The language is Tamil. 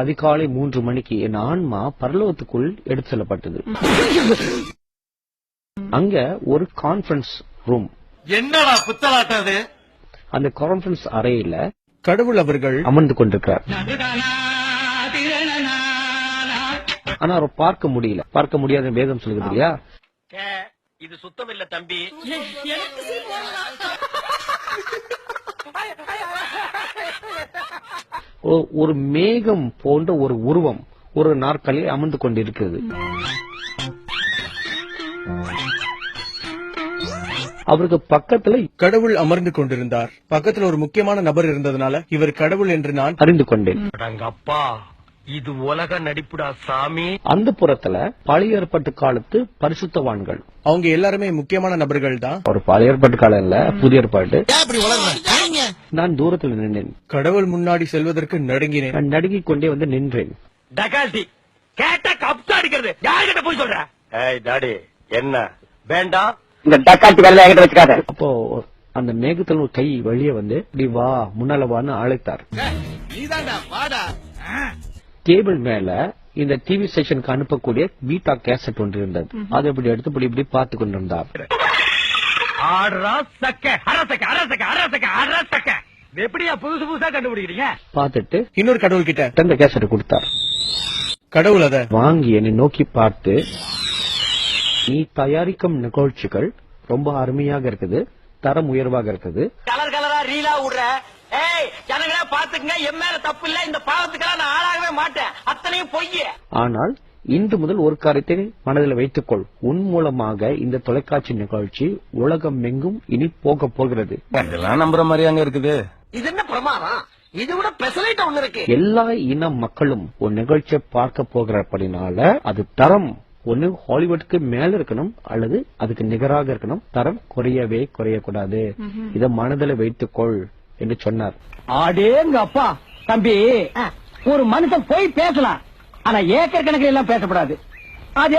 அதிகாலை 3 மணிக்கு என் ஆன்மா பரலோகத்துக்குள் எடுத்து செல்லப்பட்டது. அங்க ஒரு கான்பரன்ஸ் ரூம். என்னடா புத்தலாட்டது? அந்த கான்பரன்ஸ் அறையில கடவுள் அவர்கள் அமர்ந்து கொண்டிருக்கிறார். ஆனா அவர் பார்க்க முடியல. பார்க்க முடியாத வேதம் சொல்லுது இல்லையா? இது சுத்தம் இல்ல தம்பி. ஒரு மேகம் போன்ற ஒரு உருவம் ஒரு நாற்காலியில் அமர்ந்து கொண்டிருக்கிறது. அவருக்கு பக்கத்துல கடவுள் அமர்ந்து கொண்டிருந்தார். பக்கத்துல ஒரு முக்கியமான நபர் இருந்ததுனால இவர் கடவுள் என்று நான் அறிந்து கொண்டேன். அப்பா, இது உலக நடிப்புடா சாமி. அந்த புறத்துல பழைய ஏற்பாட்டு காலத்து பரிசுத்தவான்கள். அவங்க எல்லாருமே முக்கியமான நபர்கள் தான். ஒரு பழைய ஏற்பாட்டு காலம் இல்ல, புதிய ஏற்பாட்டு. நான் தூரத்தில் நின்றேன். கடவுள் முன்னாடி செல்வதற்கு நடுங்கினேன். நான் நடுங்கிக் கொண்டே வந்து நின்றேன். டகால்டி கேட்டா கப்ஸ் அடிக்கிறது. யார்கிட்ட போய் சொல்ற? ஏய் டாடி, என்ன வேண்டாம் இந்த டக்காட்டி வேலை என்கிட்ட வச்சுக்காத. அப்போ அந்த மேகத்தில் ஒரு கை வெளியே வந்து இப்படி வா, முன்னால வான்னு அழைத்தார். டேபிள் மேல இந்த டிவி ஸ்டேஷனுக்கு அனுப்பக்கூடிய பீட்டா கேசட் ஒன்று இருந்தது. அதை இப்படி எடுத்து இப்படி பார்த்து கொண்டிருந்தார். எப்படியா புதுசு புதுசா கண்டுபிடிக்கிறீங்க? பார்த்துட்டு இன்னொரு கடவுள் கிட்ட அந்த கேசட் கொடுத்தார். கடவுள் அத வாங்கி என்னை நோக்கி பார்த்து, நீ தயாரிக்கும் நிகழ்ச்சிகள் ரொம்ப அருமையாக இருக்குது, தரம் உயர்வாக இருக்குது. கலர் கலரா ரீலா விடுற. ஏய் ஜனங்களே பாத்துக்கங்க, என் மேல தப்பு இல்ல. இந்த பாவத்துக்கெல்லாம் நான் ஆளாகவே மாட்டேன். அத்தனையும் பொய். ஆனால் இன்று முதல் ஒரு காரியத்தை மனதில் வைத்துக்கொள். உன் மூலமாக இந்த தொலைக்காட்சி நிகழ்ச்சி உலகம் எங்கும் இனி போக போகிறது. இதெல்லாம் நம்புற மாதிரியாங்க இருக்குது. இது என்ன பிரமாதம்? இது விட பெசலைட் ஒண்ணு இருக்கு. எல்லா இன மக்களும் ஒரு நிகழ்ச்சியை பார்க்க போகிறபடினால அது தரம் ஒண்ணு ஹாலிவுட்க்கு மேல இருக்கணும் அல்லது அதுக்கு நிகராக இருக்கணும். தரம் குறையவே குறையக்கூடாது. இதை மனதில் வைத்துக்கொள் என்று சொன்னார். அடேங்க அப்பா தம்பி, ஒரு மனுஷன் போய் பேசலாம், ஆனா ஏக்கர் கணக்கில் எல்லாம் பேசப்படாது. அது